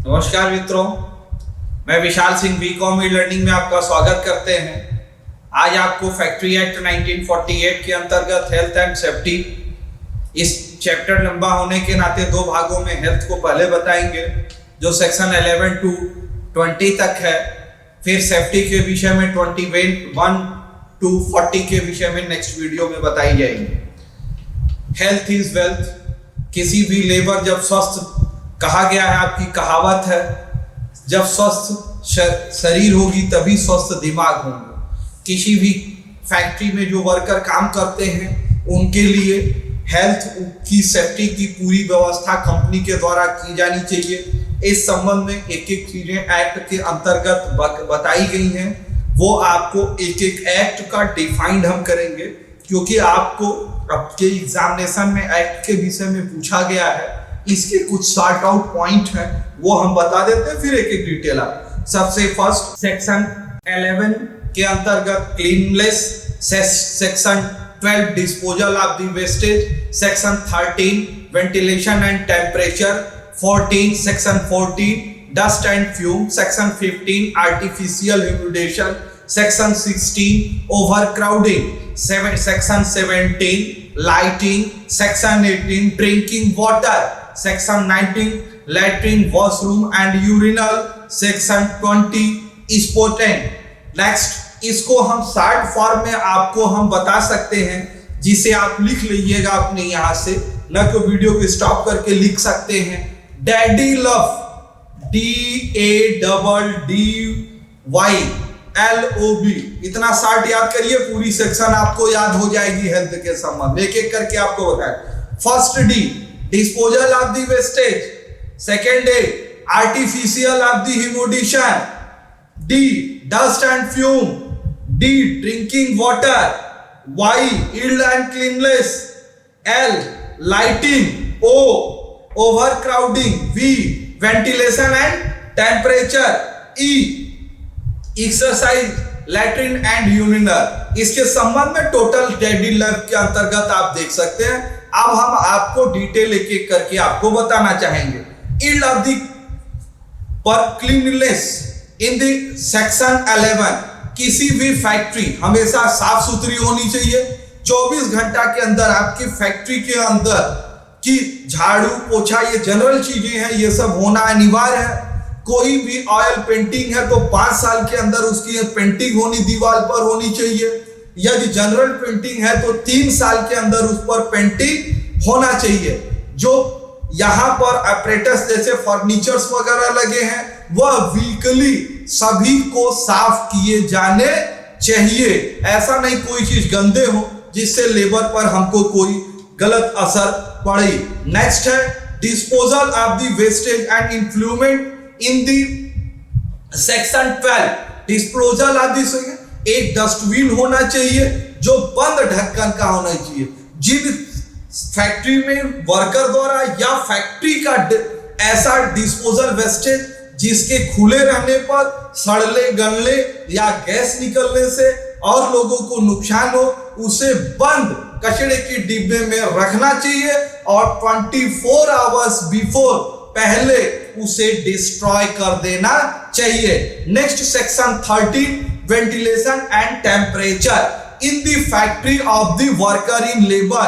नमस्कार मित्रों, मैं Vishal Singh BCom e learning में आपका स्वागत करते हैं। आज आपको फैक्ट्री एक्ट 1948 के अंतर्गत हेल्थ एंड सेफ्टी, इस चैप्टर लंबा होने के नाते दो भागों में हेल्थ को पहले बताएंगे जो सेक्शन 11 टू 20 तक है, फिर सेफ्टी के विषय में 21 टू 40 के विषय में नेक्स्ट वीडियो में बताई जाएंगी। Health is wealth. किसी भी लेबर जब स्वस्थ कहा गया है, आपकी कहावत है, जब स्वस्थ शरीर होगी तभी स्वस्थ दिमाग होंगे। किसी भी फैक्ट्री में जो वर्कर काम करते हैं उनके लिए हेल्थ की सेफ्टी की पूरी व्यवस्था कंपनी के द्वारा की जानी चाहिए। इस संबंध में एक एक चीजें एक्ट के अंतर्गत बताई गई हैं, वो आपको एक एक एक्ट का डिफाइंड हम करेंगे, क्योंकि आपको आपके एग्जामिनेशन में एक्ट के विषय में पूछा गया है। इसके कुछ सॉर्ट आउट पॉइंट हैं, वो हम बता देते हैं, फिर एक एक डिटेल आप। सबसे फर्स्ट सेक्शन 11 के अंतर्गत cleanness, section 12 disposal of the wastage, section 13 ventilation and temperature, 14 section 14 dust and fume, section 15 artificial humidification, section 16 overcrowding, section 17 lighting, section 18 drinking water, section 19 latrine washroom and urinal, section 20 स्पोर्टेंट। Next, इसको हम short form में आपको हम बता सकते हैं, जिसे आप लिख लीजिएगा अपने यहां से, न तो वीडियो को स्टॉप करके लिख सकते हैं। डैडी लव, DADDYLOB, इतना शॉर्ट याद करिए, पूरी सेक्शन आपको याद हो जाएगी हेल्थ के संबंध। एक एक करके आपको बताएं। First D disposal of the wastage, second A artificial of the humidification, D dust and fume, D drinking water, Y इल्ड and cleanness, L lighting, O overcrowding, V ventilation and temperature, E exercise latrine and urinal. इसके संबंध में total daddy love के अंतर्गत आप देख सकते हैं। अब हम आपको डिटेल एक एक करके आपको बताना चाहेंगे। इल्ड ऑफ द पर क्लीननेस इन द सेक्शन 11, किसी भी फैक्ट्री हमेशा साफ सुथरी होनी चाहिए। 24 घंटा के अंदर आपकी फैक्ट्री के अंदर की झाड़ू पोछा, ये जनरल चीजें हैं, ये सब होना अनिवार्य है। कोई भी ऑयल पेंटिंग है तो 5 साल के अंदर उसकी पेंटिंग होनी दीवार पर होनी चाहिए। यदि जनरल पेंटिंग है तो 3 साल के अंदर उस पर पेंटिंग होना चाहिए। जो यहाँ पर अपरेटस जैसे फर्नीचर्स वगैरह लगे हैं, वह वीकली सभी को साफ किए जाने चाहिए। ऐसा नहीं कोई चीज गंदे हो जिससे लेबर पर हमको कोई गलत असर पड़े। नेक्स्ट है disposal of the wastage and influent in the section 12 disposal of the, एक डस्टबिन होना चाहिए जो बंद ढक्कन का होना चाहिए। जिन फैक्ट्री में वर्कर द्वारा या फैक्ट्री का ऐसा डिस्पोजल वेस्टेज जिसके खुले रहने पर सड़ने गलने या गैस निकलने से और लोगों को नुकसान हो, उसे बंद कचरे की डिब्बे में रखना चाहिए और 24 आवर्स बिफोर पहले उसे डिस्ट्रॉय कर देना चाहिए। Next section 13 ventilation and temperature in the factory of the worker in labour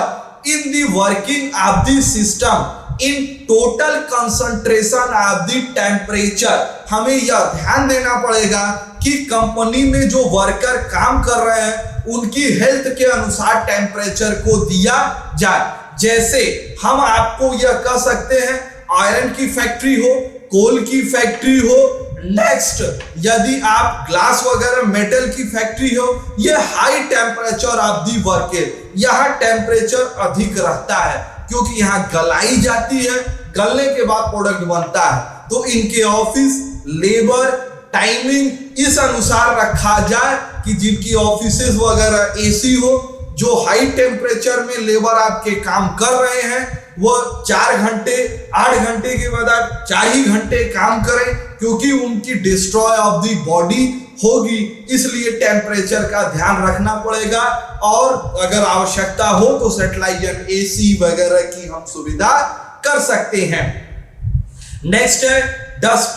in the working of the system in total concentration of the temperature. हमें यह ध्यान देना पड़ेगा कि कंपनी में जो वर्कर काम कर रहे हैं उनकी हेल्थ के अनुसार टेम्परेचर को दिया जाए। जैसे हम आपको यह कह सकते हैं, आयरन की फैक्ट्री हो, कोल की फैक्ट्री हो, नेक्स्ट यदि आप ग्लास वगैरह मेटल की फैक्ट्री हो, ये हाई टेम्परेचर ऑफ दी वर्केज, यहाँ टेम्परेचर अधिक रहता है क्योंकि यहाँ गलाई जाती है, गलने के बाद प्रोडक्ट बनता है। तो इनके ऑफिस लेबर टाइमिंग इस अनुसार रखा जाए कि जिनकी ऑफिसेज वगैरह एसी हो, जो हाई टेम्परेचर में लेबर आपके काम कर रहे हैं वो 4 घंटे 8 घंटे के बाद 4 ही घंटे काम करें, क्योंकि उनकी डिस्ट्रॉय ऑफ द बॉडी होगी। इसलिए टेम्परेचर का ध्यान रखना पड़ेगा और अगर आवश्यकता हो तो सेटेलाइजर एसी वगैरह की हम सुविधा कर सकते हैं। नेक्स्ट है dust,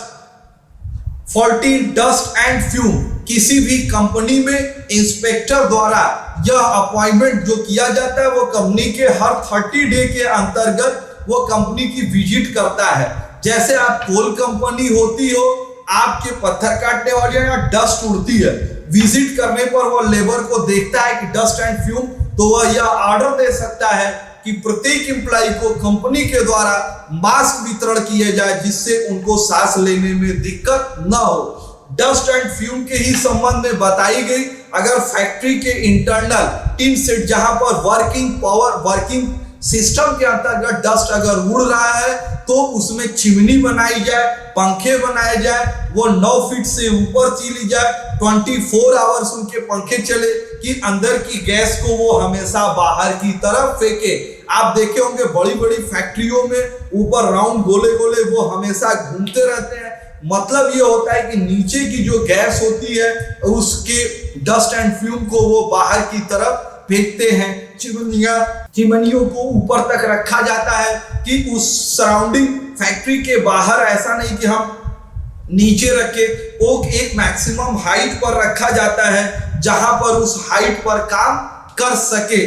faulty dust and fume. किसी भी कंपनी में इंस्पेक्टर द्वारा यह अपॉइंटमेंट जो किया जाता है वो कंपनी के हर 30 डे के अंतर्गत वो कंपनी की विजिट करता है। जैसे आप कोल कंपनी होती हो, आपके पत्थर काटने वाले या डस्ट उड़ती है, विजिट करने पर वो लेबर को देखता है कि डस्ट एंड फ्यूम, तो वह यह ऑर्डर दे सकता है कि प्रत्येक एम्प्लॉय को कंपनी के द्वारा मास्क वितरण किए जाए जिससे उनको सांस लेने में दिक्कत न हो। डस्ट एंड फ्यूम के ही संबंध में बताई गई, अगर फैक्ट्री के इंटरनल टीम सेट जहां पर वर्किंग सिस्टम के अंतर्गत डस्ट अगर उड़ रहा है तो उसमें चिमनी बनाई जाए, पंखे बनाए जाए, वो 9 फीट से ऊपर चली जाए, 24 आवर्स उनके पंखे चले कि अंदर की गैस को वो हमेशा बाहर की तरफ फेंके। आप देखे होंगे बड़ी बड़ी फैक्ट्रियों में ऊपर राउंड गोले गोले वो हमेशा घूमते रहते हैं। मतलब ये होता है कि नीचे की जो गैस होती है उसके डस्ट एंड फ्यूम को वो बाहर की तरफ फेंकते हैं। चिमनियों को ऊपर तक रखा जाता है कि उस सराउंडिंग फैक्ट्री के बाहर ऐसा नहीं कि हम नीचे रखे, वो एक मैक्सिमम हाइट पर रखा जाता है जहां पर उस हाइट पर काम कर सके।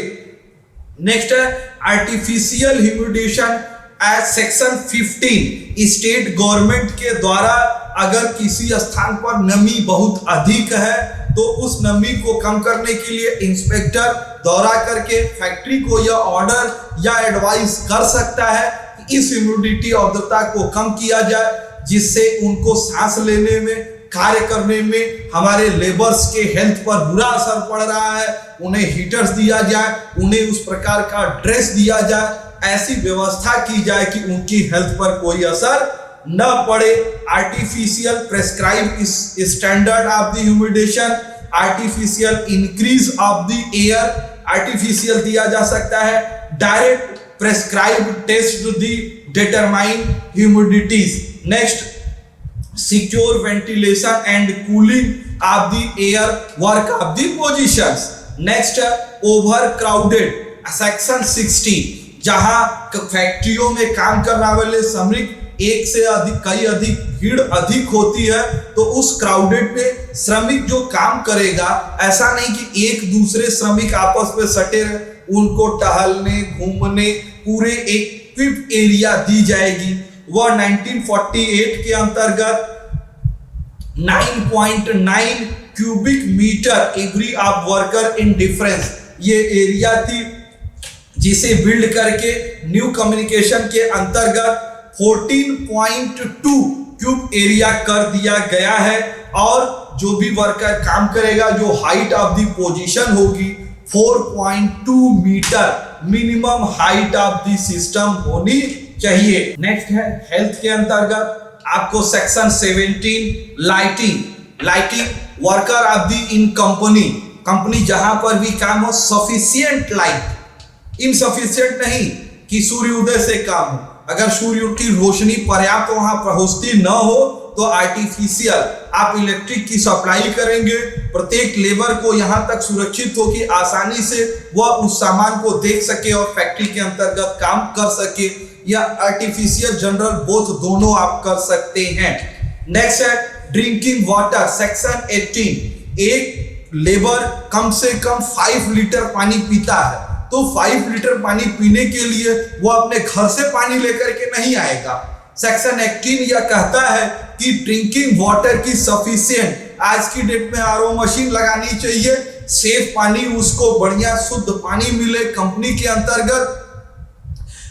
नेक्स्ट है artificial humidification as section 15। State government के द्वारा अगर किसी स्थान पर नमी बहुत अधिक है तो उस नमी को कम करने के लिए इंस्पेक्टर दौरा करके फैक्ट्री को यह ऑर्डर या एडवाइस कर सकता है कि इस ह्यूमिडिटी आर्द्रता को कम किया जाए जिससे उनको सांस लेने में, कार्य करने में हमारे लेबर्स के हेल्थ पर बुरा असर पड़ रहा है। उन्हें हीटर्स दिया जाए, उन्हें उस प्रकार का ड्रेस दिया जाए, ऐसी व्यवस्था की जाए कि उनकी हेल्थ पर कोई असर न पड़े। Artificial prescribe standard of the humidification, artificial increase of the air, artificial दिया जा सकता है। Direct prescribe test the determine humidities. Next secure ventilation and cooling of the air, work of the positions. Next over crowded, section 60, जहां फैक्ट्रियों में काम करने वाले श्रमिक एक से अधिक भीड़ अधिक होती है तो उस क्राउडेड में श्रमिक जो काम करेगा, ऐसा नहीं कि एक दूसरे श्रमिक आपस में सटे रहे, उनको टहलने घूमने पूरे एक इक्विप्ड एरिया दी जाएगी। वह 1948 के अंतर्गत 9.9 cubic metre every of worker in difference ये एरिया थी जिसे बिल्ड करके न्यू कम्युनिकेशन के अंतर्गत 14.2 क्यूब एरिया कर दिया गया है। और जो भी वर्कर काम करेगा, जो हाइट ऑफ द पोजीशन होगी 4.2 metre minimum height of the system होनी चाहिए। नेक्स्ट है हेल्थ के अंतर्गत आपको section 17 lighting worker of the in company जहां पर भी काम हो सफिशिएंट लाइट, इनसफिशिएंट नहीं कि सूर्य उदय से काम हो। अगर सूर्य की रोशनी पर्याप्त वहां पहुंचती न हो तो आर्टिफिशियल आप इलेक्ट्रिक की सप्लाई करेंगे, प्रत्येक लेबर को यहां तक सुरक्षित हो कि आसानी से वह उस सामान को देख सके और फैक्ट्री के अंतर्गत काम कर सके, या आर्टिफिशियल जनरल बोथ दोनों आप कर सकते हैं। नेक्स्ट है ड्रिंकिंग वाटर, सेक्शन 18। एक लेबर कम से कम 5 लीटर पानी पीता है तो 5 लीटर पानी पीने के लिए वो अपने घर से पानी लेकर के नहीं आएगा। सेक्शन 18 यह कहता है कि ड्रिंकिंग वाटर की सफिशिएंट, आज की डेट में आरओ मशीन लगानी चाहिए, सेफ पानी उसको बढ़िया शुद्ध पानी मिले कंपनी के अंतर्गत।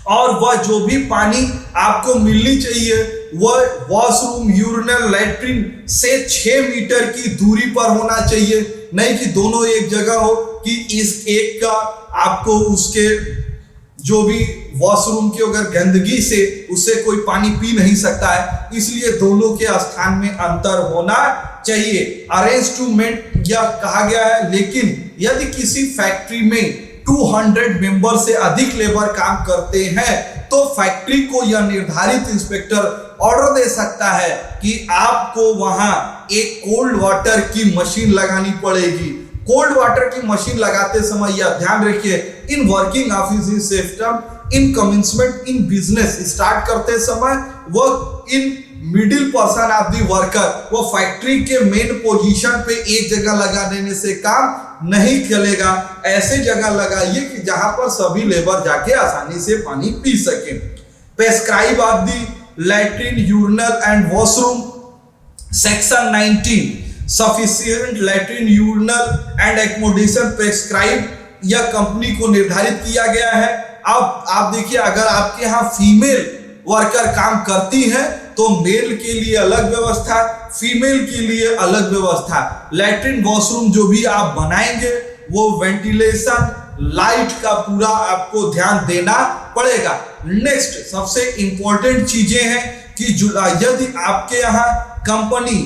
और वह जो भी पानी आपको मिलनी चाहिए वह वॉशरूम, यूरिनल, लैट्रिन से 6 मीटर की दूरी पर होना चाहिए, नहीं कि दोनों एक जगह हो कि इस एक का आपको उसके जो भी वॉशरूम की अगर गंदगी से उससे कोई पानी पी नहीं सकता है, इसलिए दोनों के स्थान में अंतर होना चाहिए। अरेंज टू मेंट यह कहा गया है, लेकिन यदि किसी फैक्ट्री में 200 मेंबर से अधिक लेबर काम करते हैं तो फैक्ट्री को यह निर्धारित इंस्पेक्टर ऑर्डर दे सकता है कि आपको वहां एक कोल्ड वाटर की मशीन लगानी पड़ेगी। कोल्ड वाटर की मशीन लगाते समय यह ध्यान रखिए, in working office system in commencement in business start करते समय वह in middle person of the worker, वो फैक्ट्री के मेन पोजीशन पे एक जगह लगा देने से काम नहीं चलेगा। ऐसे जगह लगाइए कि जहां पर सभी लेबर जाके आसानी से पानी पी सके। Prescribe of the latrine, urinal and washroom, section 19 sufficient latrine, urinal and accommodation prescribe, यह कंपनी को निर्धारित किया गया है। अब आप देखिए, अगर आपके यहाँ फीमेल वर्कर काम करती है तो मेल के लिए अलग व्यवस्था, फीमेल के लिए अलग व्यवस्था। लैट्रिन वॉशरूम जो भी आप बनाएंगे वो वेंटिलेशन, लाइट का पूरा आपको ध्यान देना पड़ेगा। नेक्स्ट सबसे इंपॉर्टेंट चीजें हैं कि यदि आपके यहाँ कंपनी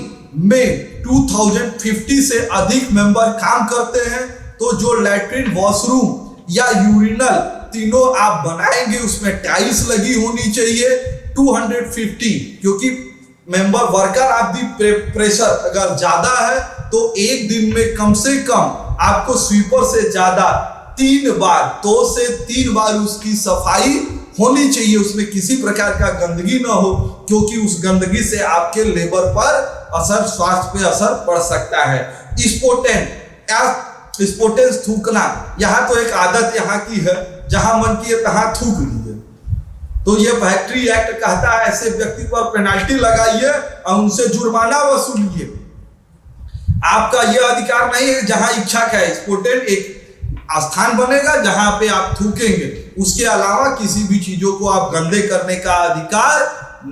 में 2050 से अधिक मेंबर काम करते हैं तो जो लैट्रिन, वॉशरूम या यूरिनल तीनों आप बनाएंगे उसमें टाइल्स लगी होनी चाहिए 250, क्योंकि मेंबर वर्कर आप दी प्रेशर अगर ज्यादा है तो एक दिन में कम से कम आपको स्वीपर से ज्यादा 3 बार, 2 से 3 बार उसकी सफाई होनी चाहिए, उसमें किसी प्रकार का गंदगी ना हो, क्योंकि उस गंदगी से आपके लेबर पर असर, स्वास्थ्य पे असर पड़ सकता है। स्पोटेंस थूकना, यहाँ तो एक आदत यहाँ की है, जहां मन किए तहां थूक लीजिए, तो ये फैक्ट्री एक्ट कहता है ऐसे व्यक्ति पर पेनाल्टी लगाइए और उनसे जुर्माना वसूलिए। आपका यह अधिकार नहीं है। जहां इच्छा का स्पोटेंट एक स्थान बनेगा जहां पे आप थूकेंगे, उसके अलावा किसी भी चीजों को आप गंदे करने का अधिकार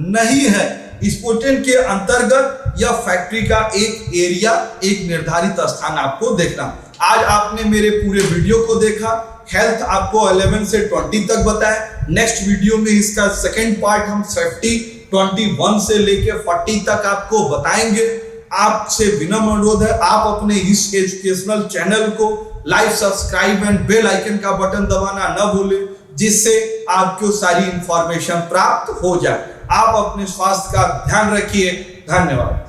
नहीं है। स्पोटेंट के अंतर्गत यह फैक्ट्री का एक एरिया, एक निर्धारित स्थान आपको देखना। आज आपने मेरे पूरे वीडियो को देखा, हेल्थ आपको 11 से 20 तक बताया। नेक्स्ट वीडियो में इसका सेकेंड पार्ट हम सेफ्टी 21 से लेके 40 तक आपको बताएंगे। आपसे विनम्र अनुरोध है, आप अपने इस एजुकेशनल चैनल को like, subscribe and bell icon का बटन दबाना न भूलें, जिससे आपको सारी इंफॉर्मेशन प्राप्त हो जाए। आप अपने स्वास्थ्य का ध्यान रखिए। धन्यवाद।